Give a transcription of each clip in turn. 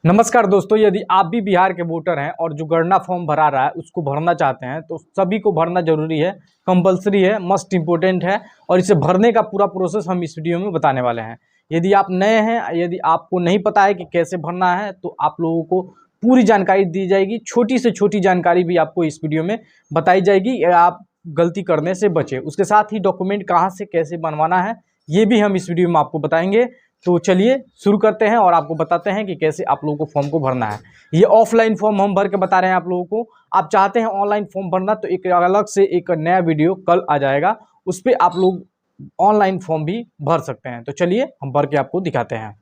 नमस्कार दोस्तों, यदि आप भी बिहार के वोटर हैं और जो गणना फॉर्म भरा रहा है उसको भरना चाहते हैं तो सभी को भरना जरूरी है, कंपलसरी है, मस्ट इम्पोर्टेंट है। और इसे भरने का पूरा प्रोसेस हम इस वीडियो में बताने वाले हैं। यदि आप नए हैं, यदि आपको नहीं पता है कि कैसे भरना है, तो आप लोगों को पूरी जानकारी दी जाएगी। छोटी से छोटी जानकारी भी आपको इस वीडियो में बताई जाएगी, आप गलती करने से बचे। उसके साथ ही डॉक्यूमेंट कहाँ से कैसे बनवाना है ये भी हम इस वीडियो में आपको बताएंगे। तो चलिए शुरू करते हैं और आपको बताते हैं कि कैसे आप लोगों को फॉर्म को भरना है। ये ऑफलाइन फॉर्म हम भर के बता रहे हैं आप लोगों को। आप चाहते हैं ऑनलाइन फॉर्म भरना तो एक अलग से एक नया वीडियो कल आ जाएगा, उस पर आप लोग ऑनलाइन फॉर्म भी भर सकते हैं। तो चलिए हम भर के आपको दिखाते हैं।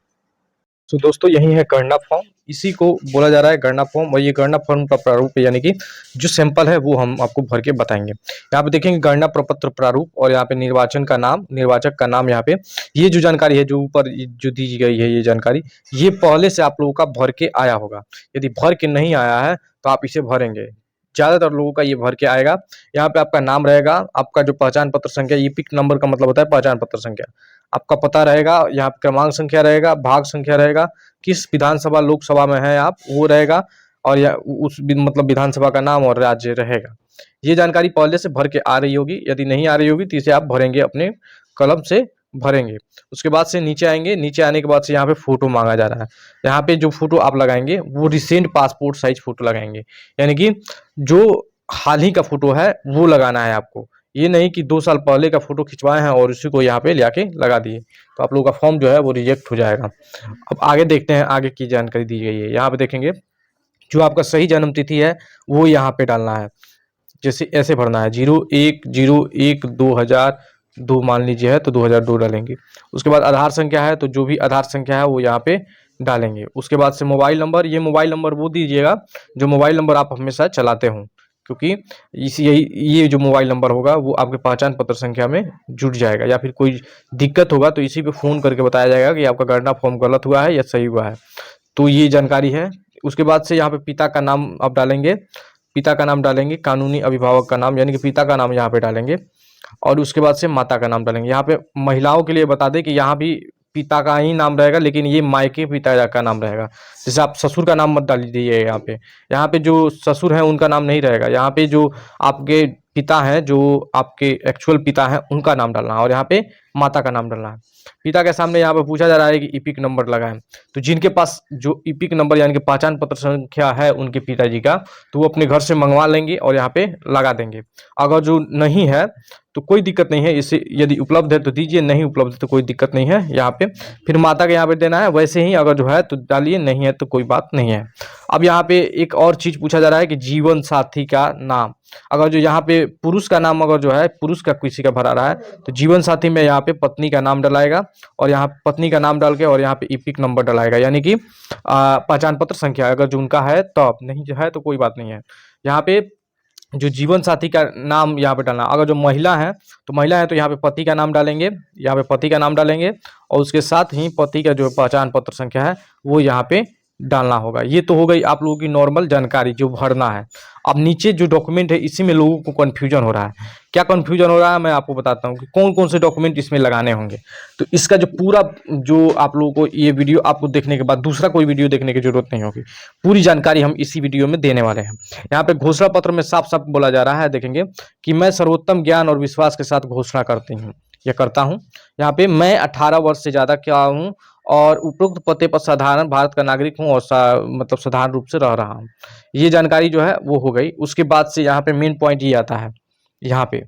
तो दोस्तों यही है गणना फॉर्म, इसी को बोला जा रहा है गणना फॉर्म। और ये गणना फॉर्म का प्रारूप है, यानी कि जो सैंपल है वो हम आपको भर के बताएंगे। यहाँ पे देखेंगे गणना प्रपत्र प्रारूप, और यहाँ पे निर्वाचन का नाम, निर्वाचक का नाम। यहाँ पे ये जो जानकारी है जो ऊपर जो दी गई है, ये जानकारी ये पहले से आप लोगों का भर के आया होगा। यदि भर के नहीं आया है तो आप इसे भरेंगे। ज्यादातर लोगों का ये भर के आएगा। यहाँ पे आपका नाम रहेगा, आपका जो पहचान पत्र संख्या, ये पिक नंबर का मतलब होता है पहचान पत्र संख्या, आपका पता रहेगा, यहाँ पे क्रमांक संख्या रहेगा, भाग संख्या रहेगा, किस विधानसभा लोकसभा में है आप वो रहेगा, और या उस मतलब विधानसभा का नाम और राज्य रहेगा। ये जानकारी पहले से भर के आ रही होगी। यदि नहीं आ रही होगी तो इसे आप भरेंगे, अपने कलम से भरेंगे। उसके बाद से नीचे आएंगे। नीचे आने के बाद से यहाँ पे फोटो मांगा जा रहा है। यहाँ पे जो फोटो आप लगाएंगे वो रिसेंट पासपोर्ट साइज फोटो लगाएंगे, यानी कि जो हाल ही का फोटो है वो लगाना है आपको। ये नहीं कि 2 साल पहले का फोटो खिंचवाए हैं और उसी को यहाँ पे लाके लगा दिए, तो आप लोगों का फॉर्म जो है वो रिजेक्ट हो जाएगा। अब आगे देखते हैं, आगे की जानकारी दी गई है। यहाँ पे देखेंगे जो आपका सही जन्म तिथि है वो यहाँ पे डालना है। जैसे ऐसे भरना है 01/01/2002 मान लीजिए है तो 2002 डालेंगे। उसके बाद आधार संख्या है तो जो भी आधार संख्या है वो यहाँ पे डालेंगे। उसके बाद से मोबाइल नंबर, ये मोबाइल नंबर वो दीजिएगा जो मोबाइल नंबर आप हमेशा चलाते हो, क्योंकि इसी ये जो मोबाइल नंबर होगा वो आपके पहचान पत्र संख्या में जुड़ जाएगा। या फिर कोई दिक्कत होगा तो इसी पे फ़ोन करके बताया जाएगा कि आपका गणना फॉर्म गलत हुआ है या सही हुआ है। तो ये जानकारी है। उसके बाद से यहाँ पे पिता का नाम आप डालेंगे, पिता का नाम डालेंगे, कानूनी अभिभावक का नाम यानी कि पिता का नाम यहाँ पे डालेंगे, और उसके बाद से माता का नाम डालेंगे। यहाँ पे महिलाओं के लिए बता दें कि यहाँ भी पिता का ही नाम रहेगा, लेकिन ये मायके पिता का नाम रहेगा। जैसे आप ससुर का नाम मत डाल दीजिए। यहाँ पे जो ससुर हैं उनका नाम नहीं रहेगा। यहाँ पे जो आपके पिता हैं, जो आपके एक्चुअल पिता हैं, उनका नाम डालना है, और यहाँ पे माता का नाम डालना है। पिता के सामने यहाँ पे पूछा जा रहा है कि ईपिक नंबर लगाएं, तो जिनके पास जो ईपिक नंबर यानी कि पहचान पत्र संख्या है उनके पिताजी का, तो वो अपने घर से मंगवा लेंगे और यहाँ पे लगा देंगे। अगर जो नहीं है तो कोई दिक्कत नहीं है, इसे यदि उपलब्ध है तो दीजिए, नहीं उपलब्ध है तो कोई दिक्कत नहीं है। यहाँ पे फिर माता के यहाँ पे देना है, वैसे ही अगर जो है तो डालिए, नहीं है तो कोई बात नहीं है। अब यहाँ पे एक और चीज पूछा जा रहा है कि जीवन साथी का नाम। अगर जो यहाँ पे पुरुष का नाम अगर जो है पुरुष का किसी का भरा रहा है तो जीवन साथी में यहाँ पे पत्नी का नाम डलाएगा, और यहाँ पत्नी का नाम डाल के और यहाँ पे ईपिक नंबर डलाएगा, यानी कि पहचान पत्र संख्या अगर जो उनका है तब, नहीं जो है तो कोई बात नहीं है। यहाँ पे जो जीवन साथी का नाम यहाँ पे डालना। अगर जो महिला है तो महिला है तो यहाँ पे पति का नाम डालेंगे, यहाँ पे पति का नाम डालेंगे, और उसके साथ ही पति का जो पहचान पत्र संख्या है वो यहाँ पे डालना होगा। ये तो हो गई आप लोगों की नॉर्मल जानकारी जो भरना है। अब नीचे जो डॉक्यूमेंट है इसी में लोगों को कन्फ्यूजन हो रहा है। क्या कन्फ्यूजन हो रहा है मैं आपको बताता हूँ कि कौन कौन से डॉक्यूमेंट इसमें लगाने होंगे। तो इसका जो पूरा जो आप लोगों को ये वीडियो आपको देखने के बाद दूसरा कोई वीडियो देखने की जरूरत नहीं होगी, पूरी जानकारी हम इसी वीडियो में देने वाले हैं। यहाँ पे घोषणा पत्र में साफ साफ बोला जा रहा है, देखेंगे कि मैं सर्वोत्तम ज्ञान और विश्वास के साथ घोषणा करती हूँ या करता हूँ। यहाँ पे मैं 18 वर्ष से ज्यादा क्या हूँ और उपरोक्त पते पर साधारण भारत का नागरिक हूँ और मतलब साधारण रूप से रह रहा हूँ। ये जानकारी जो है वो हो गई। उसके बाद से यहाँ पे मेन पॉइंट ये आता है, यहाँ पे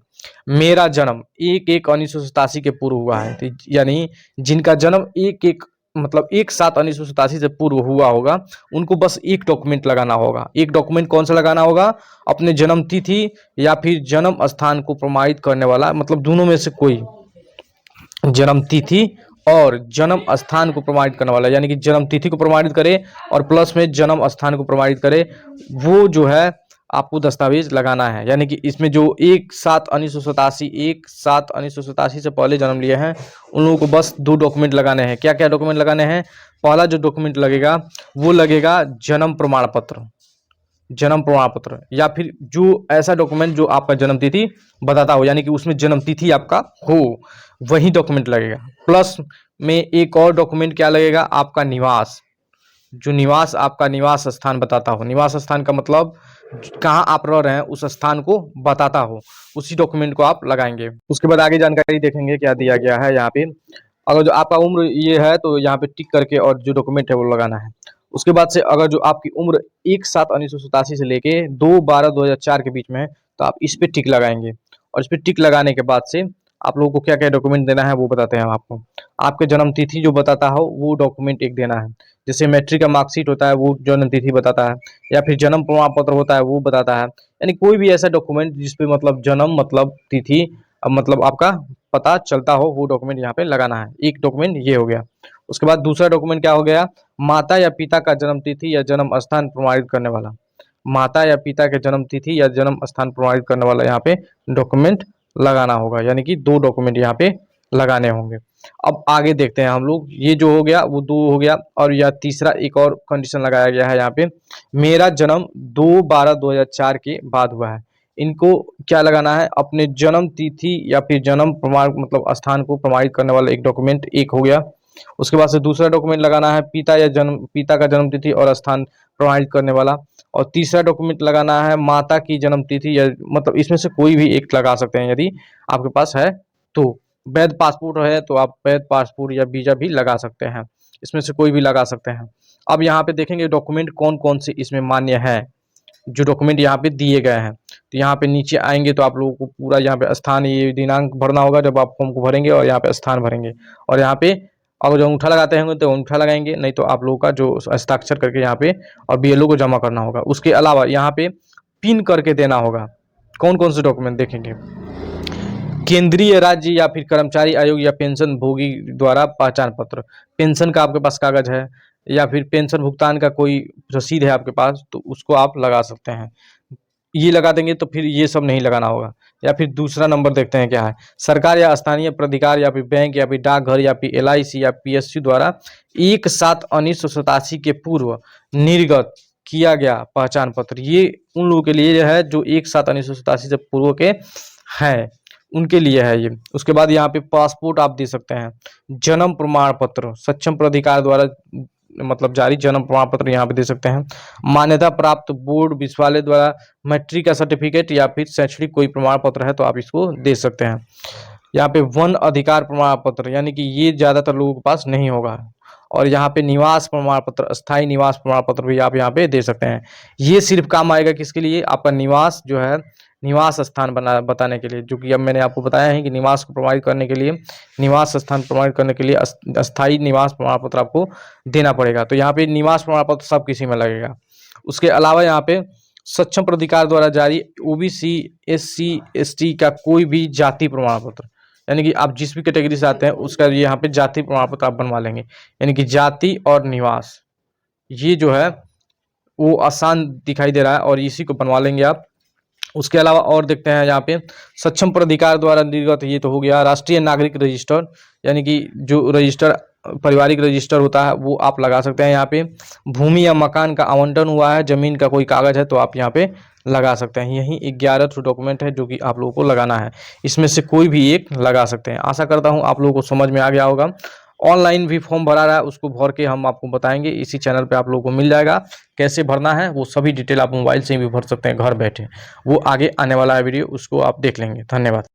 मेरा जन्म 1/1/1987 के पूर्व हुआ है, तो यानी जिनका जन्म 1/7/1987 से पूर्व हुआ होगा उनको बस एक डॉक्यूमेंट लगाना होगा। एक डॉक्यूमेंट कौन सा लगाना होगा? अपने जन्म तिथि या फिर जन्म स्थान को प्रमाणित करने वाला, मतलब दोनों में से कोई, जन्म तिथि और जन्म स्थान को प्रमाणित करने वाला, यानी कि जन्म तिथि को प्रमाणित करे और प्लस में जन्म स्थान को प्रमाणित करे, वो जो है आपको दस्तावेज लगाना है। यानी कि इसमें जो 1/7/1987 से पहले जन्म लिए हैं उन लोगों को बस 2 डॉक्यूमेंट लगाने हैं। क्या क्या डॉक्यूमेंट लगाने हैं? पहला जो डॉक्यूमेंट लगेगा वो लगेगा जन्म प्रमाण पत्र, जन्म प्रमाण पत्र, या फिर जो ऐसा डॉक्यूमेंट जो आपका जन्म तिथि बताता हो, यानी कि उसमें जन्म तिथि आपका हो, वही डॉक्यूमेंट लगेगा। प्लस में एक और डॉक्यूमेंट क्या लगेगा? आपका निवास, जो निवास आपका निवास स्थान बताता हो, निवास स्थान का मतलब कहाँ आप रह रहे हैं उस स्थान को बताता हो, उसी डॉक्यूमेंट को आप लगाएंगे। उसके बाद आगे जानकारी देखेंगे क्या दिया गया है यहाँ पे। अगर जो आपका उम्र ये है तो यहाँ पे टिक करके और जो डॉक्यूमेंट है वो लगाना है। उसके बाद से अगर जो आपकी उम्र 1/7/1987 से लेके 2/12/2004 के बीच में है तो आप इस पे टिक लगाएंगे। और इस पे टिक लगाने के बाद से आप लोगों को क्या क्या डॉक्यूमेंट देना है वो बताते हैं हम आपको। आपके जन्म तिथि जो बताता हो वो डॉक्यूमेंट एक देना है। जैसे मैट्रिक का मार्कशीट होता है वो जन्म तिथि बताता है, या फिर जन्म प्रमाण पत्र होता है वो बताता है। यानी कोई भी ऐसा डॉक्यूमेंट जिसपे मतलब जन्म मतलब तिथि मतलब आपका पता चलता हो वो डॉक्यूमेंट यहाँ पे लगाना है। एक डॉक्यूमेंट ये हो गया। उसके बाद दूसरा डॉक्यूमेंट क्या हो गया, माता या पिता का जन्म तिथि या जन्म स्थान प्रमाणित करने वाला। माता या पिता के जन्म तिथि या जन्म स्थान प्रमाणित करने वाला यहाँ पे डॉक्यूमेंट लगाना होगा, यानी कि 2 डॉक्यूमेंट यहाँ पे लगाने होंगे। अब आगे देखते हैं हम लोग, ये जो हो गया वो 2 हो गया। और यह तीसरा एक और कंडीशन लगाया गया है यहाँ पे, मेरा जन्म 2/12/2004 के बाद हुआ है। इनको क्या लगाना है, अपने जन्म तिथि या फिर जन्म प्रमाण मतलब स्थान को प्रमाणित करने वाला एक डॉक्यूमेंट एक हो गया। उसके बाद से दूसरा डॉक्यूमेंट लगाना है पिता का जन्म तिथि और स्थान प्रमाणित करने वाला। और तीसरा डॉक्यूमेंट लगाना है माता की जन्म तिथि, या मतलब इसमें से कोई भी एक लगा सकते हैं यदि आपके पास है तो। वैध पासपोर्ट है तो आप वैध पासपोर्ट या वीजा भी लगा सकते हैं, इसमें से कोई भी लगा सकते हैं। अब यहाँ पे देखेंगे डॉक्यूमेंट कौन कौन से इसमें मान्य है, जो डॉक्यूमेंट यहाँ पे दिए गए हैं। तो यहाँ पे नीचे आएंगे तो आप लोगों को पूरा यहाँ पे स्थान ये दिनांक भरना होगा जब आप फॉर्म को भरेंगे, और यहाँ पे स्थान भरेंगे। और यहाँ पे अगर जो अंगूठा लगाते होंगे तो अंगूठा लगाएंगे, नहीं तो आप लोगों का जो हस्ताक्षर करके यहाँ पे और बीएलओ को जमा करना होगा। उसके अलावा यहाँ पे पिन करके देना होगा। कौन कौन से डॉक्यूमेंट देखेंगे, केंद्रीय राज्य या फिर कर्मचारी आयोग या पेंशन भोगी द्वारा पहचान पत्र। पेंशन का आपके पास कागज है या फिर पेंशन भुगतान का कोई रसीद है आपके पास तो उसको आप लगा सकते हैं। ये लगा देंगे तो फिर ये सब नहीं लगाना होगा। या फिर दूसरा नंबर देखते हैं क्या है, सरकार या स्थानीय प्राधिकार या फिर बैंक या फिर डाकघर या फिर LIC या PSU द्वारा 1/7/1987 के पूर्व निर्गत किया गया पहचान पत्र। ये उन लोगों के लिए है जो 1/7/1987 से पूर्व के हैं, उनके लिए है ये। उसके बाद यहाँ पे पासपोर्ट आप दे सकते हैं। जन्म प्रमाण पत्र सक्षम प्राधिकार द्वारा मतलब जारी जन्म प्रमाण पत्र यहाँ पे दे सकते हैं। मान्यता प्राप्त बोर्ड विश्वविद्यालय द्वारा मैट्रिक का सर्टिफिकेट या फिर शैक्षणिक कोई प्रमाण पत्र है तो आप इसको दे सकते हैं। यहाँ पे वन अधिकार प्रमाण पत्र, यानी कि ये ज्यादातर लोगों के पास नहीं होगा। और यहाँ पे निवास प्रमाण पत्र, अस्थायी निवास प्रमाण पत्र भी आप यहाँ पे दे सकते हैं। ये सिर्फ काम आएगा किसके लिए, आपका निवास जो है निवास स्थान बताने के लिए, जो कि अब मैंने आपको बताया है कि निवास को प्रमाणित करने के लिए, निवास स्थान प्रमाणित करने के लिए अस्थायी निवास प्रमाण पत्र आपको देना पड़ेगा। तो यहाँ पे निवास प्रमाण पत्र सब किसी में लगेगा। उसके अलावा यहाँ पे सक्षम प्राधिकार द्वारा जारी OBC SC ST का कोई भी जाति प्रमाण पत्र, यानी कि आप जिस भी कैटेगरी से आते हैं उसका यहाँ पे जाति प्रमाण पत्र आप बनवा लेंगे। यानी कि जाति और निवास ये जो है वो आसान दिखाई दे रहा है और इसी को बनवा लेंगे आप। उसके अलावा और देखते हैं यहाँ पे सक्षम प्राधिकार द्वारा निर्गत, ये तो हो गया। राष्ट्रीय नागरिक रजिस्टर, यानी कि जो रजिस्टर पारिवारिक रजिस्टर होता है वो आप लगा सकते हैं यहाँ पे। भूमि या मकान का आवंटन हुआ है, जमीन का कोई कागज है तो आप यहाँ पे लगा सकते हैं। यही 11 डॉक्यूमेंट है जो कि आप लोगों को लगाना है, इसमें से कोई भी एक लगा सकते हैं। आशा करता हूँ आप लोगों को समझ में आ गया होगा। ऑनलाइन भी फॉर्म भरा रहा है, उसको भर के हम आपको बताएंगे, इसी चैनल पे आप लोगों को मिल जाएगा। कैसे भरना है वो सभी डिटेल आप मोबाइल से भी भर सकते हैं घर बैठे, वो आगे आने वाला है वीडियो, उसको आप देख लेंगे। धन्यवाद।